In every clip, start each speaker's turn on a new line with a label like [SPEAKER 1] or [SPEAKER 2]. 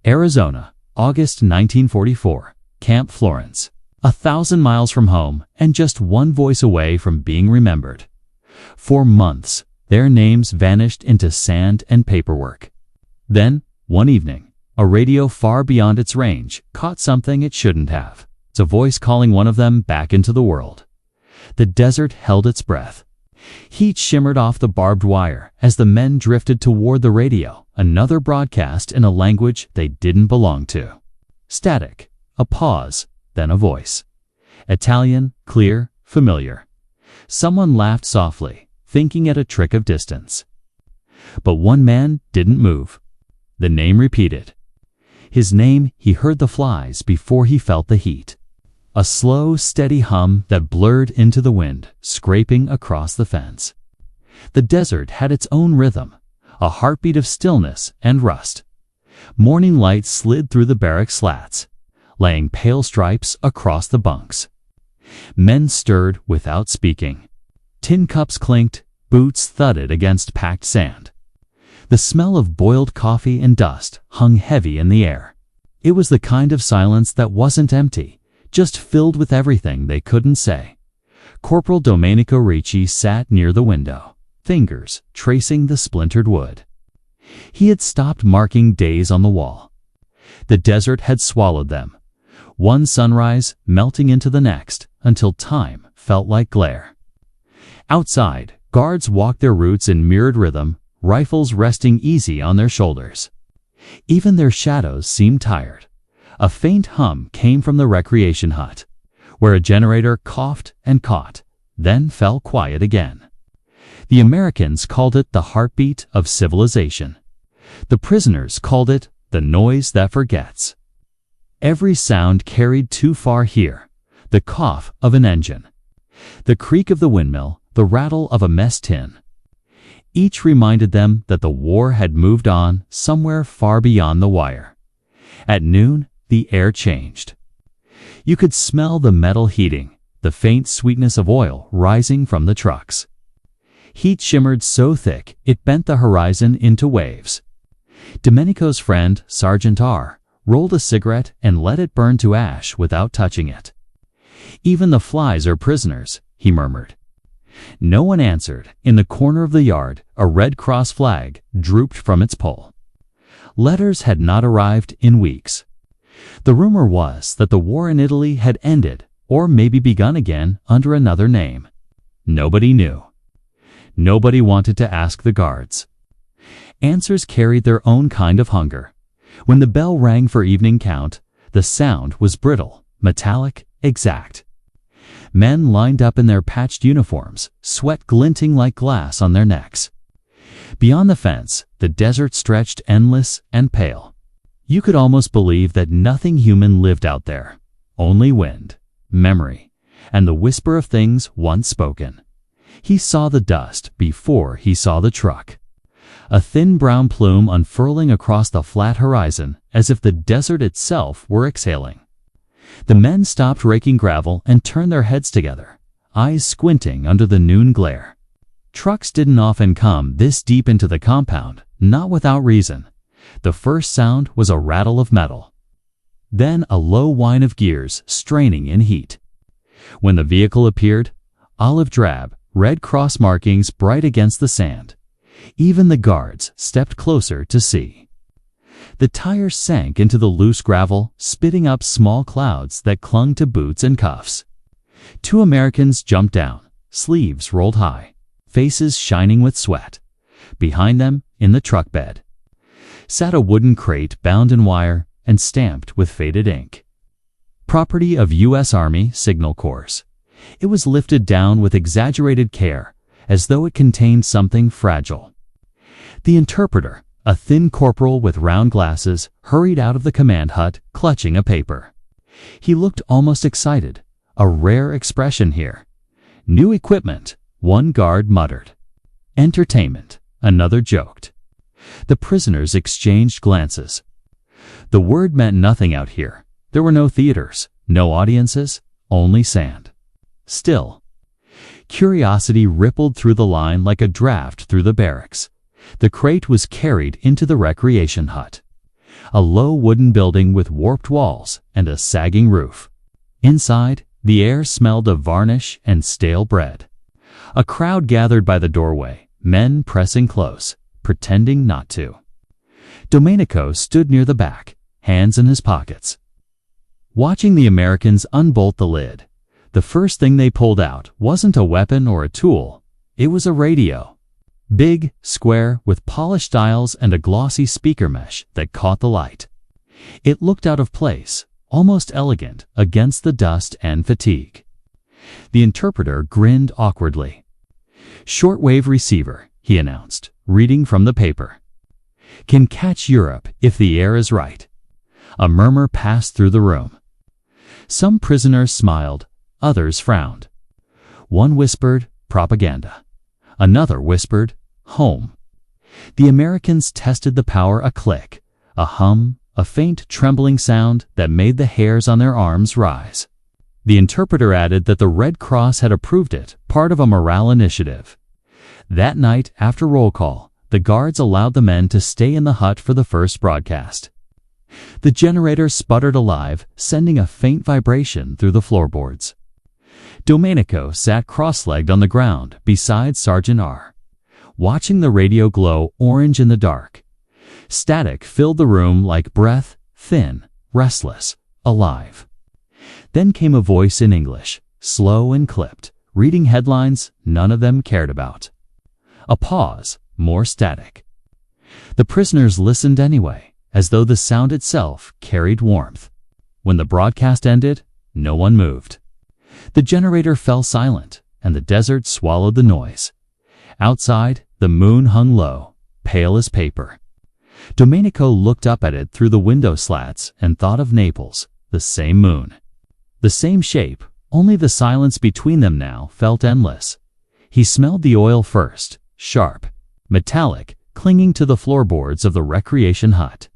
[SPEAKER 1] Arizona, August 1944, Camp Florence. 1,000 miles from home and just one voice away from being remembered. For months, their names vanished into sand and paperwork. Then, one evening, a radio far beyond its range caught something it shouldn't have. It's a voice calling one of them back into the world. The desert held its breath. Heat shimmered off the barbed wire as the men drifted toward the radio, another broadcast in a language they didn't belong to. Static, a pause, then a voice. Italian, clear, familiar. Someone laughed softly, thinking it a trick of distance. But one man didn't move. The name repeated. His name, he heard the flies before he felt the heat. A slow, steady hum that blurred into the wind, scraping across the fence. The desert had its own rhythm, a heartbeat of stillness and rust. Morning light slid through the barrack slats, laying pale stripes across the bunks. Men stirred without speaking. Tin cups clinked, boots thudded against packed sand. The smell of boiled coffee and dust hung heavy in the air. It was the kind of silence that wasn't empty, just filled with everything they couldn't say. Corporal Domenico Ricci sat near the window, fingers tracing the splintered wood. He had stopped marking days on the wall. The desert had swallowed them, one sunrise melting into the next until time felt like glare. Outside, guards walked their routes in mirrored rhythm, rifles resting easy on their shoulders. Even their shadows seemed tired. A faint hum came from the recreation hut, where a generator coughed and caught, then fell quiet again. The Americans called it the heartbeat of civilization. The prisoners called it the noise that forgets. Every sound carried too far here, the cough of an engine, the creak of the windmill, the rattle of a mess tin. Each reminded them that the war had moved on somewhere far beyond the wire. At noon, the air changed. You could smell the metal heating, the faint sweetness of oil rising from the trucks. Heat shimmered so thick it bent the horizon into waves. Domenico's friend, Sergeant R., rolled a cigarette and let it burn to ash without touching it. "Even the flies are prisoners," he murmured. No one answered. In the corner of the yard, a Red Cross flag drooped from its pole. Letters had not arrived in weeks. The rumor was that the war in Italy had ended, or maybe begun again under another name. Nobody knew. Nobody wanted to ask the guards. Answers carried their own kind of hunger. When the bell rang for evening count, the sound was brittle, metallic, exact. Men lined up in their patched uniforms, sweat glinting like glass on their necks. Beyond the fence, the desert stretched endless and pale. You could almost believe that nothing human lived out there. Only wind, memory, and the whisper of things once spoken. He saw the dust before he saw the truck. A thin brown plume unfurling across the flat horizon as if the desert itself were exhaling. The men stopped raking gravel and turned their heads together, eyes squinting under the noon glare. Trucks didn't often come this deep into the compound, not without reason. The first sound was a rattle of metal. Then a low whine of gears straining in heat. When the vehicle appeared, olive drab, Red Cross markings bright against the sand. Even the guards stepped closer to see. The tires sank into the loose gravel, spitting up small clouds that clung to boots and cuffs. Two Americans jumped down, sleeves rolled high, faces shining with sweat. Behind them, in the truck bed, sat a wooden crate bound in wire and stamped with faded ink. Property of U.S. Army Signal Corps. It was lifted down with exaggerated care, as though it contained something fragile. The interpreter, a thin corporal with round glasses, hurried out of the command hut, clutching a paper. He looked almost excited, a rare expression here. New equipment, one guard muttered. Entertainment, another joked. The prisoners exchanged glances. The word meant nothing out here. There were no theaters, no audiences, only sand. Still, curiosity rippled through the line like a draft through the barracks. The crate was carried into the recreation hut. a low wooden building with warped walls and a sagging roof. Inside, the air smelled of varnish and stale bread. A crowd gathered by the doorway, men pressing close, pretending not to. Domenico stood near the back, hands in his pockets. Watching the Americans unbolt the lid, the first thing they pulled out wasn't a weapon or a tool, it was a radio. Big, square, with polished dials and a glossy speaker mesh that caught the light. It looked out of place, almost elegant, against the dust and fatigue. The interpreter grinned awkwardly. "Shortwave receiver," he announced, reading from the paper. "Can catch Europe if the air is right." A murmur passed through the room. Some prisoners smiled, others frowned. One whispered, "Propaganda." Another whispered, "Home." The Americans tested the power. A click, a hum, a faint trembling sound that made the hairs on their arms rise. The interpreter added that the Red Cross had approved it, part of a morale initiative. That night, after roll call, the guards allowed the men to stay in the hut for the first broadcast. The generator sputtered alive, sending a faint vibration through the floorboards. Domenico sat cross-legged on the ground beside Sergeant R, watching the radio glow orange in the dark. Static filled the room like breath, thin, restless, alive. Then came a voice in English, slow and clipped, reading headlines none of them cared about. A pause, more static. The prisoners listened anyway, as though the sound itself carried warmth. When the broadcast ended, no one moved. The generator fell silent, and the desert swallowed the noise. Outside, the moon hung low, pale as paper. Domenico looked up at it through the window slats and thought of Naples, the same moon. The same shape, only the silence between them now felt endless. He smelled the oil first, sharp, metallic, clinging to the floorboards of the recreation hut.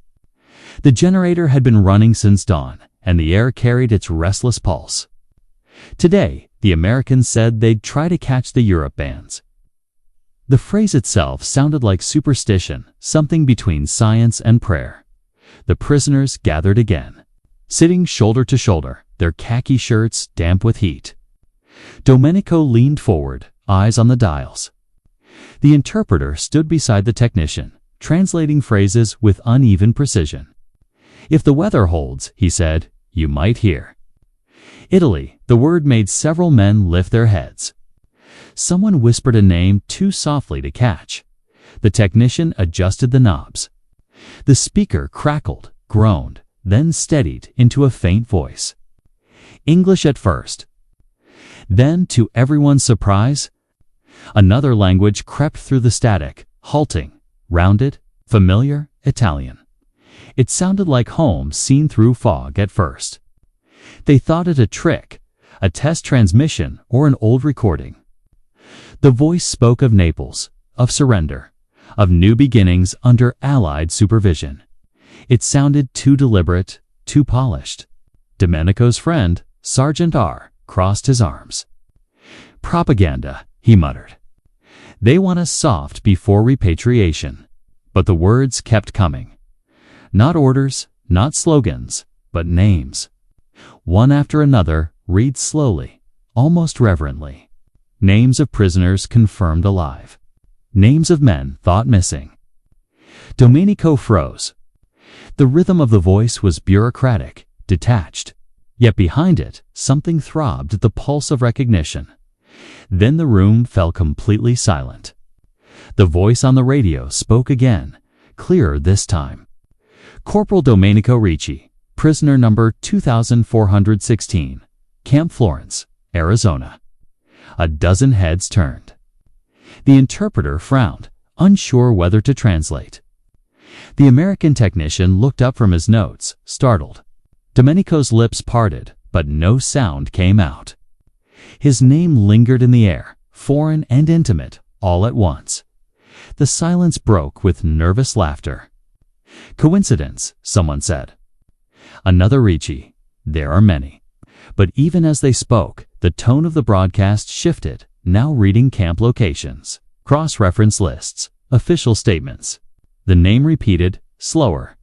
[SPEAKER 1] The generator had been running since dawn, and the air carried its restless pulse. Today, the Americans said they'd try to catch the Europe bands. The phrase itself sounded like superstition, something between science and prayer. The prisoners gathered again, sitting shoulder to shoulder, their khaki shirts damp with heat. Domenico leaned forward, eyes on the dials. The interpreter stood beside the technician, translating phrases with uneven precision. "If the weather holds," he said, "you might hear." Italy, the word made several men lift their heads. Someone whispered a name too softly to catch. The technician adjusted the knobs. The speaker crackled, groaned, then steadied into a faint voice. English at first. Then, to everyone's surprise, another language crept through the static, halting, rounded, familiar, Italian. It sounded like home seen through fog at first. They thought it a trick, a test transmission, or an old recording. The voice spoke of Naples, of surrender, of new beginnings under Allied supervision. It sounded too deliberate, too polished. Domenico's friend, Sergeant R, crossed his arms. "Propaganda," he muttered. "They want us soft before repatriation." But the words kept coming. Not orders, not slogans, but names. One after another, read slowly, almost reverently. Names of prisoners confirmed alive. Names of men thought missing. Domenico froze. The rhythm of the voice was bureaucratic, detached. Yet behind it, something throbbed at the pulse of recognition. Then the room fell completely silent. The voice on the radio spoke again, clearer this time. "Corporal Domenico Ricci, prisoner number 2416, Camp Florence, Arizona." A dozen heads turned. The interpreter frowned, unsure whether to translate. The American technician looked up from his notes, startled. Domenico's lips parted, but no sound came out. His name lingered in the air, foreign and intimate, all at once. The silence broke with nervous laughter. "Coincidence," someone said. Another Ricci. "There are many." But even as they spoke, the tone of the broadcast shifted, now reading camp locations, cross-reference lists, official statements. The name repeated, slower.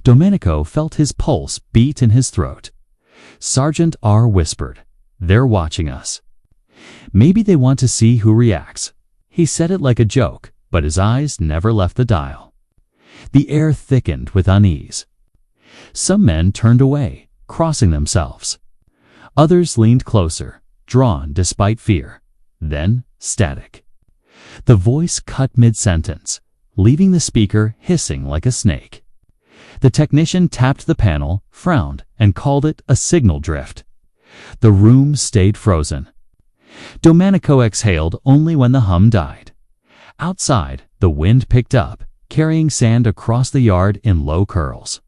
[SPEAKER 1] Domenico felt his pulse beat in his throat. Sergeant R whispered, "They're watching us. Maybe they want to see who reacts." He said it like a joke, but his eyes never left the dial. The air thickened with unease. Some men turned away, crossing themselves. Others leaned closer, drawn despite fear. Then, static. The voice cut mid-sentence, leaving the speaker hissing like a snake. The technician tapped the panel, frowned, and called it a signal drift. The room stayed frozen. Domenico exhaled only when the hum died. Outside, the wind picked up, carrying sand across the yard in low curls.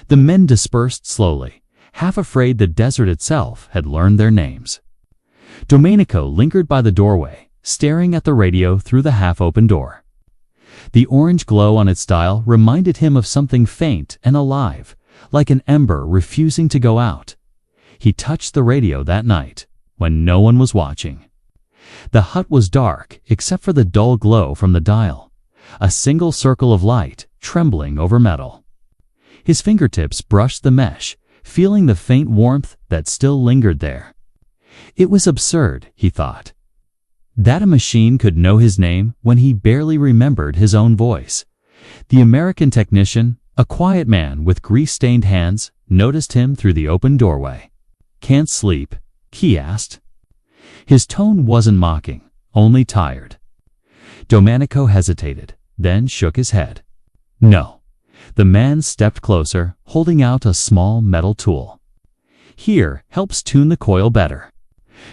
[SPEAKER 1] The men dispersed slowly, half afraid the desert itself had learned their names. Domenico lingered by the doorway, staring at the radio through the half-open door. The orange glow on its dial reminded him of something faint and alive, like an ember refusing to go out. He touched the radio that night, when no one was watching. The hut was dark except for the dull glow from the dial, a single circle of light trembling over metal. His fingertips brushed the mesh, feeling the faint warmth that still lingered there. It was absurd, he thought, that a machine could know his name when he barely remembered his own voice. The American technician, a quiet man with grease-stained hands, noticed him through the open doorway. "Can't sleep?" he asked. His tone wasn't mocking, only tired. Domenico hesitated, then shook his head. "No." The man stepped closer, holding out a small metal tool. "Here helps tune the coil better."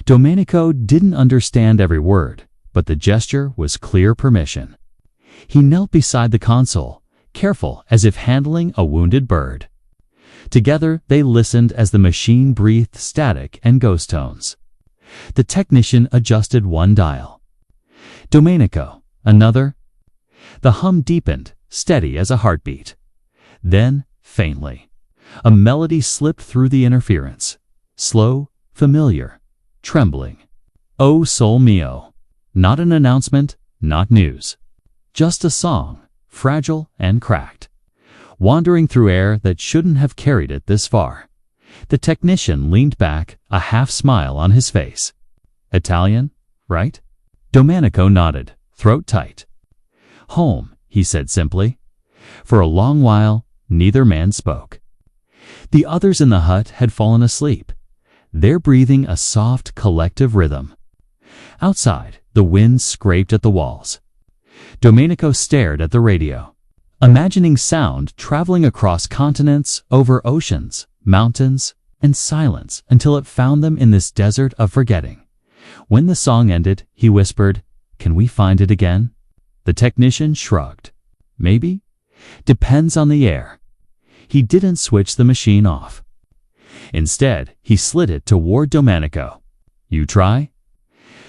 [SPEAKER 1] Domenico didn't understand every word, but the gesture was clear permission. He knelt beside the console, careful as if handling a wounded bird. Together they listened as the machine breathed static and ghost tones. The technician adjusted one dial. Domenico, another. The hum deepened, steady as a heartbeat. Then, faintly, a melody slipped through the interference. Slow, familiar, trembling. "Oh, Sol mio." Not an announcement, not news. Just a song, fragile and cracked, wandering through air that shouldn't have carried it this far. The technician leaned back, a half-smile on his face. "Italian, right?" Domenico nodded, throat tight. "Home," he said simply. For a long while, neither man spoke. The others in the hut had fallen asleep, their breathing a soft, collective rhythm. Outside, the wind scraped at the walls. Domenico stared at the radio, imagining sound traveling across continents, over oceans, mountains, and silence until it found them in this desert of forgetting. When the song ended, he whispered, "Can we find it again?" The technician shrugged. "Maybe. Depends on the air." He didn't switch the machine off. Instead, he slid it toward Domenico. "You try?"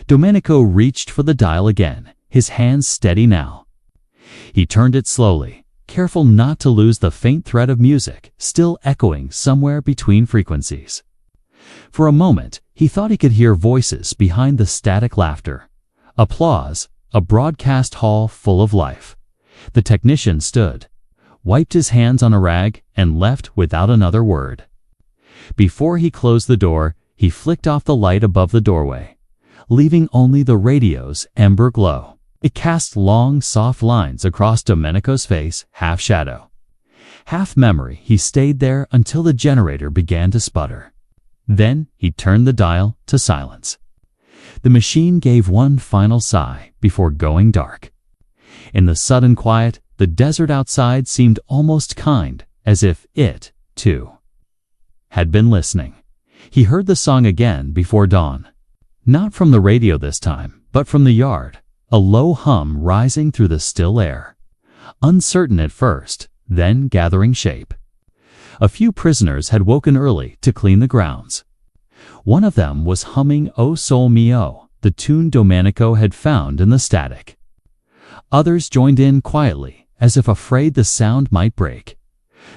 [SPEAKER 1] Domenico reached for the dial again, his hands steady now. He turned it slowly, careful not to lose the faint thread of music still echoing somewhere between frequencies. For a moment, he thought he could hear voices behind the static laughter. Applause, a broadcast hall full of life. The technician stood, wiped his hands on a rag, and left without another word. Before he closed the door, he flicked off the light above the doorway, leaving only the radio's ember glow. It cast long, soft lines across Domenico's face, half shadow. Half memory, he stayed there until the generator began to sputter. Then he turned the dial to silence. The machine gave one final sigh before going dark. In the sudden quiet, the desert outside seemed almost kind, as if it, too, had been listening. He heard the song again before dawn. Not from the radio this time, but from the yard, a low hum rising through the still air. Uncertain at first, then gathering shape. A few prisoners had woken early to clean the grounds. One of them was humming "O Sol Mio," the tune Domenico had found in the static. Others joined in quietly, as if afraid the sound might break.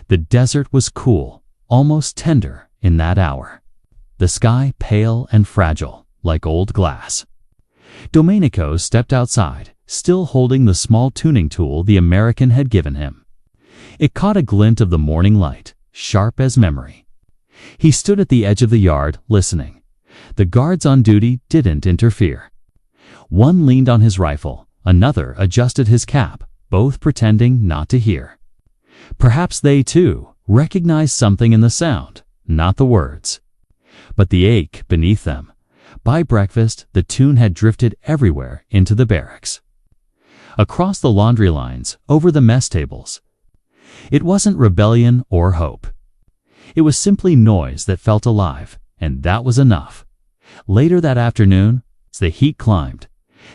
[SPEAKER 1] The desert was cool, almost tender, in that hour. The sky pale and fragile, like old glass. Domenico stepped outside, still holding the small tuning tool the American had given him. It caught a glint of the morning light, sharp as memory. He stood at the edge of the yard, listening. The guards on duty didn't interfere. One leaned on his rifle, another adjusted his cap, both pretending not to hear. Perhaps they, too, recognized something in the sound, not the words. But the ache beneath them. By breakfast, the tune had drifted everywhere into the barracks. Across the laundry lines, over the mess tables. It wasn't rebellion or hope. It was simply noise that felt alive, and that was enough. Later that afternoon, as the heat climbed,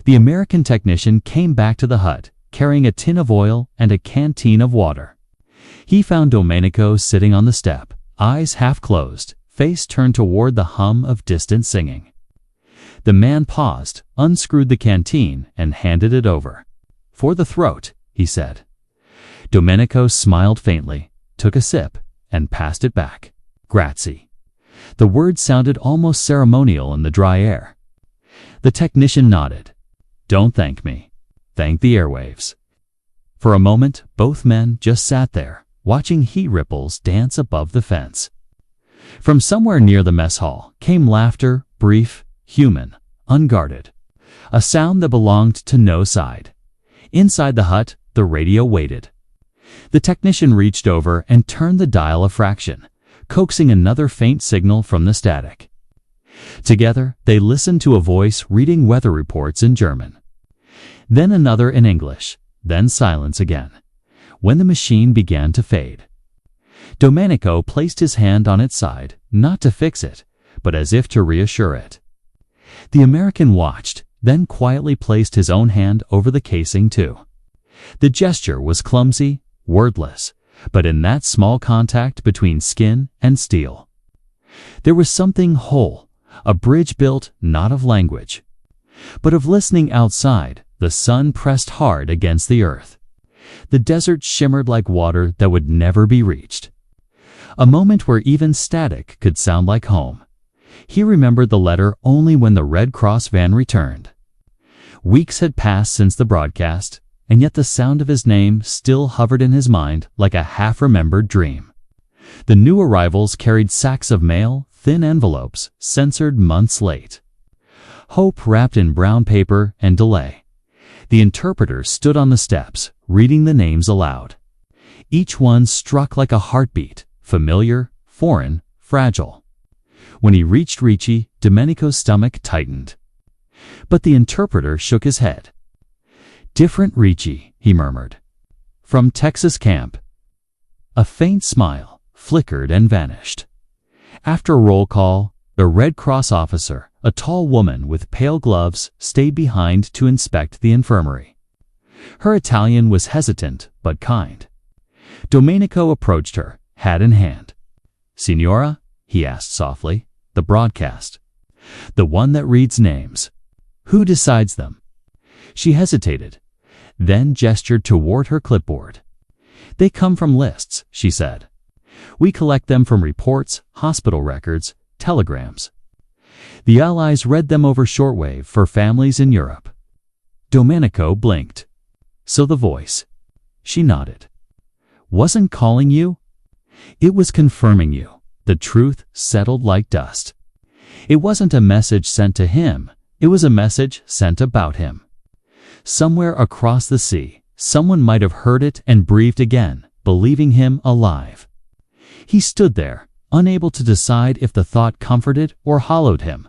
[SPEAKER 1] the American technician came back to the hut, carrying a tin of oil and a canteen of water. He found Domenico sitting on the step, eyes half closed, face turned toward the hum of distant singing. The man paused, unscrewed the canteen, and handed it over. "For the throat," he said. Domenico smiled faintly, took a sip, and passed it back. "Grazie." The word sounded almost ceremonial in the dry air. The technician nodded. "Don't thank me. Thank the airwaves." For a moment, both men just sat there, watching heat ripples dance above the fence. From somewhere near the mess hall came laughter, brief, human, unguarded. A sound that belonged to no side. Inside the hut, the radio waited. The technician reached over and turned the dial a fraction, coaxing another faint signal from the static. Together, they listened to a voice reading weather reports in German. Then another in English, then silence again, when the machine began to fade. Domenico placed his hand on its side, not to fix it, but as if to reassure it. The American watched, then quietly placed his own hand over the casing too. The gesture was clumsy, wordless, but in that small contact between skin and steel, there was something whole, a bridge built not of language, but of listening outside. The sun pressed hard against the earth. The desert shimmered like water that would never be reached. A moment where even static could sound like home. He remembered the letter only when the Red Cross van returned. Weeks had passed since the broadcast, and yet the sound of his name still hovered in his mind like a half-remembered dream. The new arrivals carried sacks of mail, thin envelopes, censored months late. Hope wrapped in brown paper and delay. The interpreter stood on the steps, reading the names aloud. Each one struck like a heartbeat, familiar, foreign, fragile. When he reached Ricci, Domenico's stomach tightened. But the interpreter shook his head. "Different Ricci," he murmured. "From Texas camp." A faint smile flickered and vanished. After a roll call, the Red Cross officer, a tall woman with pale gloves, stayed behind to inspect the infirmary. Her Italian was hesitant but kind. Domenico approached her, hat in hand. "Signora?" he asked softly. "The broadcast. The one that reads names. Who decides them?" She hesitated, then gestured toward her clipboard. "They come from lists," she said. "We collect them from reports, hospital records, telegrams. The Allies read them over shortwave for families in Europe." Domenico blinked. "So the voice," she nodded, "wasn't calling you? It was confirming you." The truth settled like dust. It wasn't a message sent to him, it was a message sent about him. Somewhere across the sea, someone might have heard it and breathed again, believing him alive. He stood there, unable to decide if the thought comforted or hollowed him.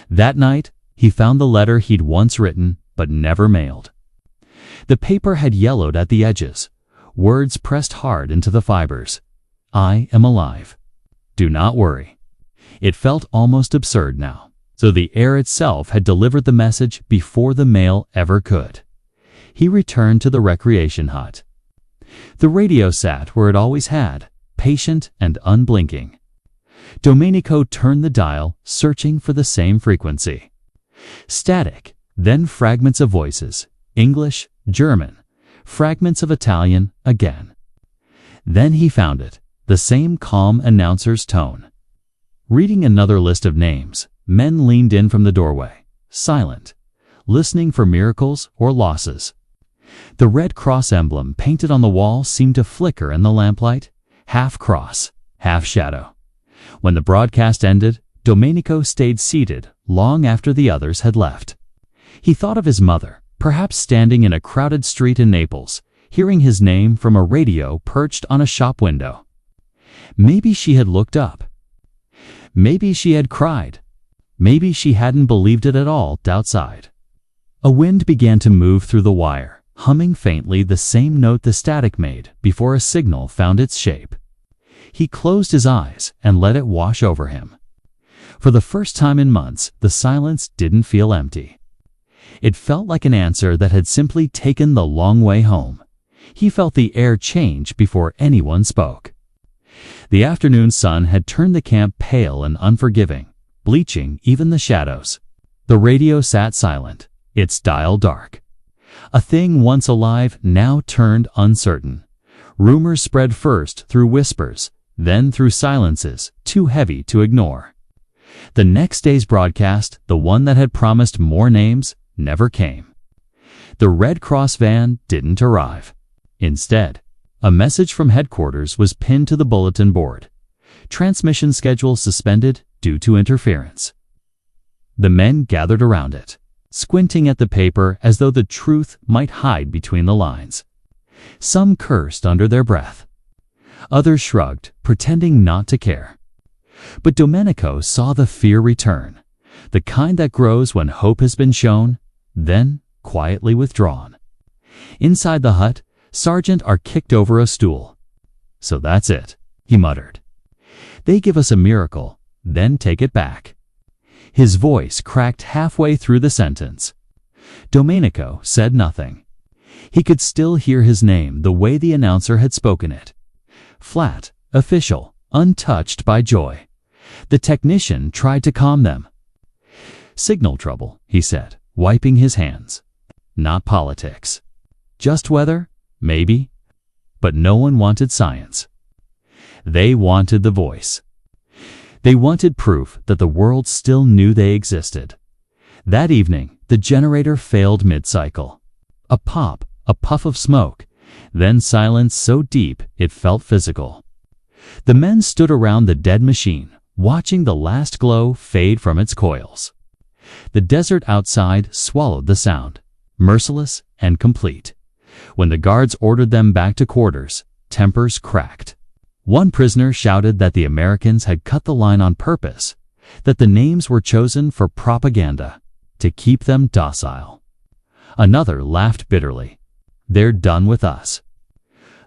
[SPEAKER 1] That night, he found the letter he'd once written but never mailed. The paper had yellowed at the edges, words pressed hard into the fibers. "I am alive. Do not worry." It felt almost absurd now. So the air itself had delivered the message before the mail ever could. He returned to the recreation hut. The radio sat where it always had, patient and unblinking. Domenico turned the dial, searching for the same frequency. Static, then fragments of voices, English, German, fragments of Italian again. Then he found it, the same calm announcer's tone. Reading another list of names, men leaned in from the doorway, silent, listening for miracles or losses. The Red Cross emblem painted on the wall seemed to flicker in the lamplight, half cross, half shadow. When the broadcast ended, Domenico stayed seated long after the others had left. He thought of his mother, perhaps standing in a crowded street in Naples, hearing his name from a radio perched on a shop window. Maybe she had looked up. Maybe she had cried. Maybe she hadn't believed it at all outside. A wind began to move through the wire, humming faintly the same note the static made before a signal found its shape. He closed his eyes and let it wash over him. For the first time in months, the silence didn't feel empty. It felt like an answer that had simply taken the long way home. He felt the air change before anyone spoke. The afternoon sun had turned the camp pale and unforgiving, bleaching even the shadows. The radio sat silent, its dial dark. A thing once alive now turned uncertain. Rumors spread first through whispers, then through silences too heavy to ignore. The next day's broadcast, the one that had promised more names, never came. The Red Cross van didn't arrive. Instead, a message from headquarters was pinned to the bulletin board. Transmission schedule suspended due to interference. The men gathered around it, squinting at the paper as though the truth might hide between the lines. Some cursed under their breath. Others shrugged, pretending not to care. But Domenico saw the fear return, the kind that grows when hope has been shown, then quietly withdrawn. Inside the hut, Sergeant R kicked over a stool. "So that's it," he muttered. "They give us a miracle, then take it back." His voice cracked halfway through the sentence. Domenico said nothing. He could still hear his name the way the announcer had spoken it. Flat, official, untouched by joy. The technician tried to calm them. "Signal trouble," he said, wiping his hands. "Not politics. Just weather, maybe." But no one wanted science. They wanted the voice. They wanted proof that the world still knew they existed. That evening, the generator failed mid-cycle. A pop, a puff of smoke, then silence so deep it felt physical. The men stood around the dead machine, watching the last glow fade from its coils. The desert outside swallowed the sound, merciless and complete. When the guards ordered them back to quarters, tempers cracked. One prisoner shouted that the Americans had cut the line on purpose, that the names were chosen for propaganda, to keep them docile. Another laughed bitterly. "They're done with us.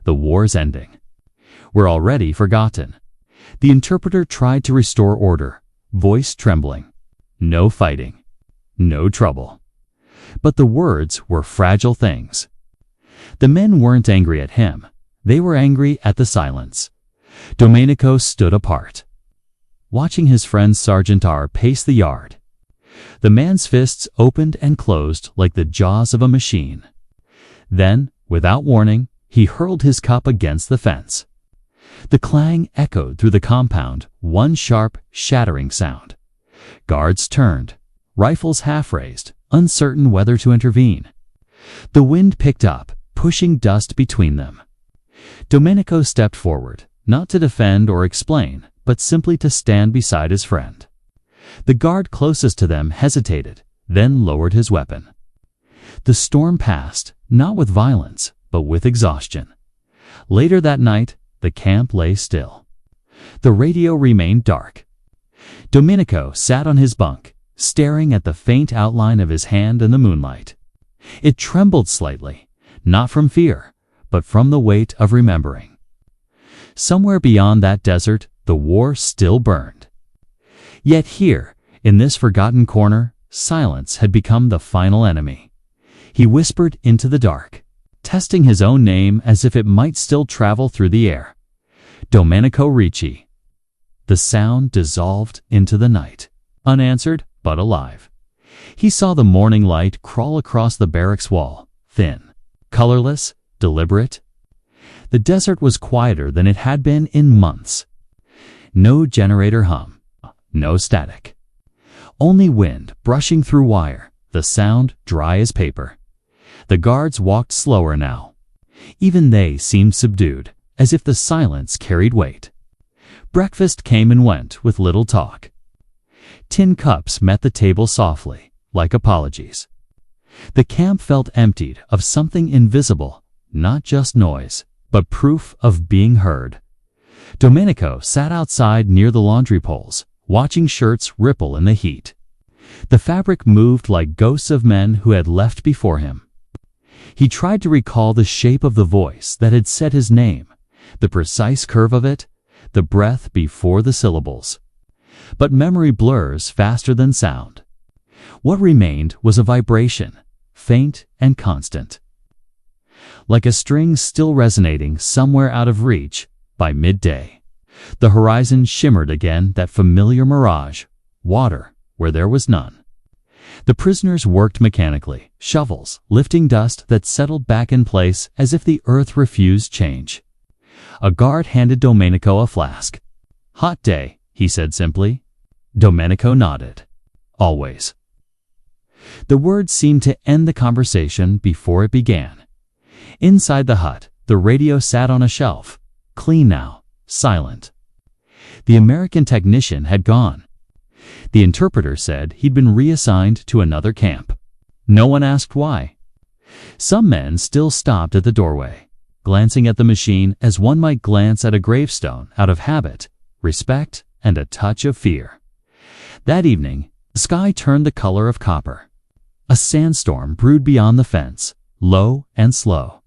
[SPEAKER 1] The war's ending. We're already forgotten." The interpreter tried to restore order, voice trembling. No fighting. No trouble. But the words were fragile things. The men weren't angry at him. They were angry at the silence. Domenico stood apart, watching his friend Sergeant R pace the yard. The man's fists opened and closed like the jaws of a machine. Then, without warning, he hurled his cup against the fence. The clang echoed through the compound, one sharp, shattering sound. Guards turned, rifles half-raised, uncertain whether to intervene. The wind picked up, pushing dust between them. Domenico stepped forward, not to defend or explain, but simply to stand beside his friend. The guard closest to them hesitated, then lowered his weapon. The storm passed, not with violence, but with exhaustion. Later that night, the camp lay still. The radio remained dark. Domenico sat on his bunk, staring at the faint outline of his hand in the moonlight. It trembled slightly, not from fear, but from the weight of remembering. Somewhere beyond that desert, the war still burned. Yet here, in this forgotten corner, silence had become the final enemy. He whispered into the dark, testing his own name as if it might still travel through the air. Domenico Ricci. The sound dissolved into the night, unanswered but alive. He saw the morning light crawl across the barracks wall, thin, colorless, deliberate. The desert was quieter than it had been in months. No generator hum, no static. Only wind brushing through wire, the sound dry as paper. The guards walked slower now. Even they seemed subdued, as if the silence carried weight. Breakfast came and went with little talk. Tin cups met the table softly, like apologies. The camp felt emptied of something invisible, not just noise, but proof of being heard. Domenico sat outside near the laundry poles, watching shirts ripple in the heat. The fabric moved like ghosts of men who had left before him. He tried to recall the shape of the voice that had said his name, the precise curve of it, the breath before the syllables. But memory blurs faster than sound. What remained was a vibration, faint and constant. Like a string still resonating somewhere out of reach, by midday, the horizon shimmered again, that familiar mirage, water where there was none. The prisoners worked mechanically, shovels lifting dust that settled back in place as if the earth refused change. A guard handed Domenico a flask. "Hot day," he said simply. Domenico nodded. "Always." The words seemed to end the conversation before it began. Inside the hut, the radio sat on a shelf, clean now, silent. The American technician had gone. The interpreter said he'd been reassigned to another camp. No one asked why. Some men still stopped at the doorway, glancing at the machine as one might glance at a gravestone out of habit, respect, and a touch of fear. That evening, the sky turned the color of copper. A sandstorm brewed beyond the fence, low and slow.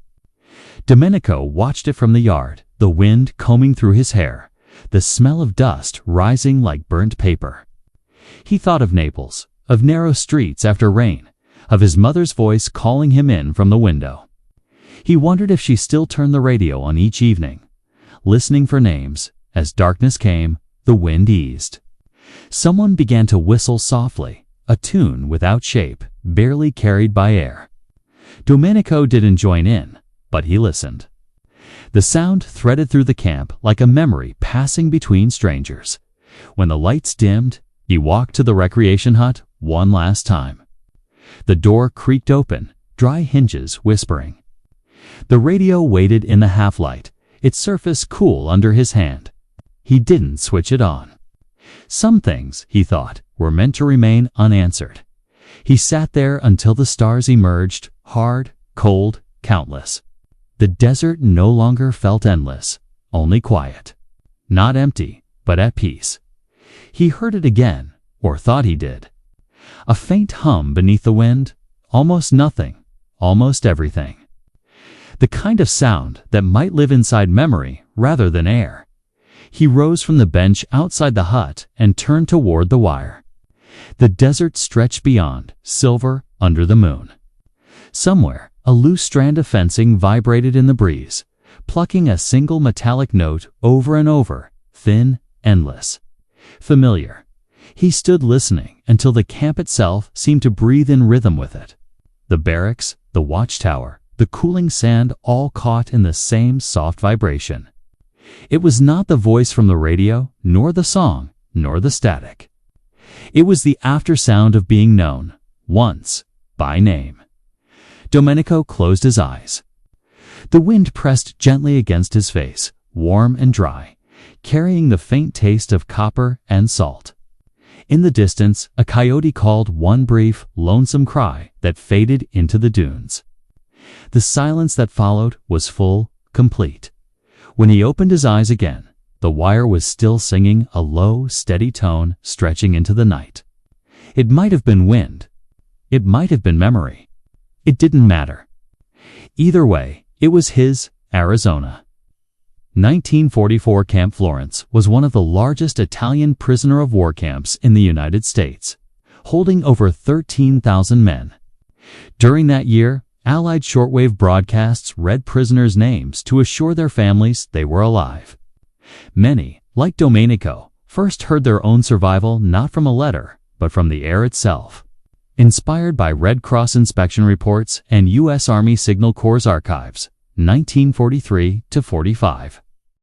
[SPEAKER 1] Domenico watched it from the yard, the wind combing through his hair, the smell of dust rising like burnt paper. He thought of Naples, of narrow streets after rain, of his mother's voice calling him in from the window. He wondered if she still turned the radio on each evening, listening for names. As darkness came, the wind eased. Someone began to whistle softly, a tune without shape, barely carried by air. Domenico didn't join in, but he listened. The sound threaded through the camp like a memory passing between strangers. When the lights dimmed, he walked to the recreation hut one last time. The door creaked open, dry hinges whispering. The radio waited in the half-light, its surface cool under his hand. He didn't switch it on. Some things, he thought, were meant to remain unanswered. He sat there until the stars emerged, hard, cold, countless. The desert no longer felt endless, only quiet. Not empty, but at peace. He heard it again, or thought he did. A faint hum beneath the wind, almost nothing, almost everything. The kind of sound that might live inside memory rather than air. He rose from the bench outside the hut and turned toward the wire. The desert stretched beyond, silver under the moon. Somewhere, a loose strand of fencing vibrated in the breeze, plucking a single metallic note over and over, thin, endless. Familiar. He stood listening until the camp itself seemed to breathe in rhythm with it. The barracks, the watchtower, the cooling sand all caught in the same soft vibration. It was not the voice from the radio, nor the song, nor the static. It was the after-sound of being known, once, by name. Domenico closed his eyes. The wind pressed gently against his face, warm and dry, carrying the faint taste of copper and salt. In the distance, a coyote called one brief, lonesome cry that faded into the dunes. The silence that followed was full, complete. When he opened his eyes again, the wire was still singing a low, steady tone stretching into the night. It might have been wind. It might have been memory. It didn't matter. Either way, it was his Arizona. 1944 Camp Florence was one of the largest Italian prisoner of war camps in the United States, holding over 13,000 men. During that year, Allied shortwave broadcasts read prisoners' names to assure their families they were alive. Many, like Domenico, first heard their own survival not from a letter, but from the air itself. Inspired by Red Cross inspection reports and U.S. Army Signal Corps archives, 1943 to 45.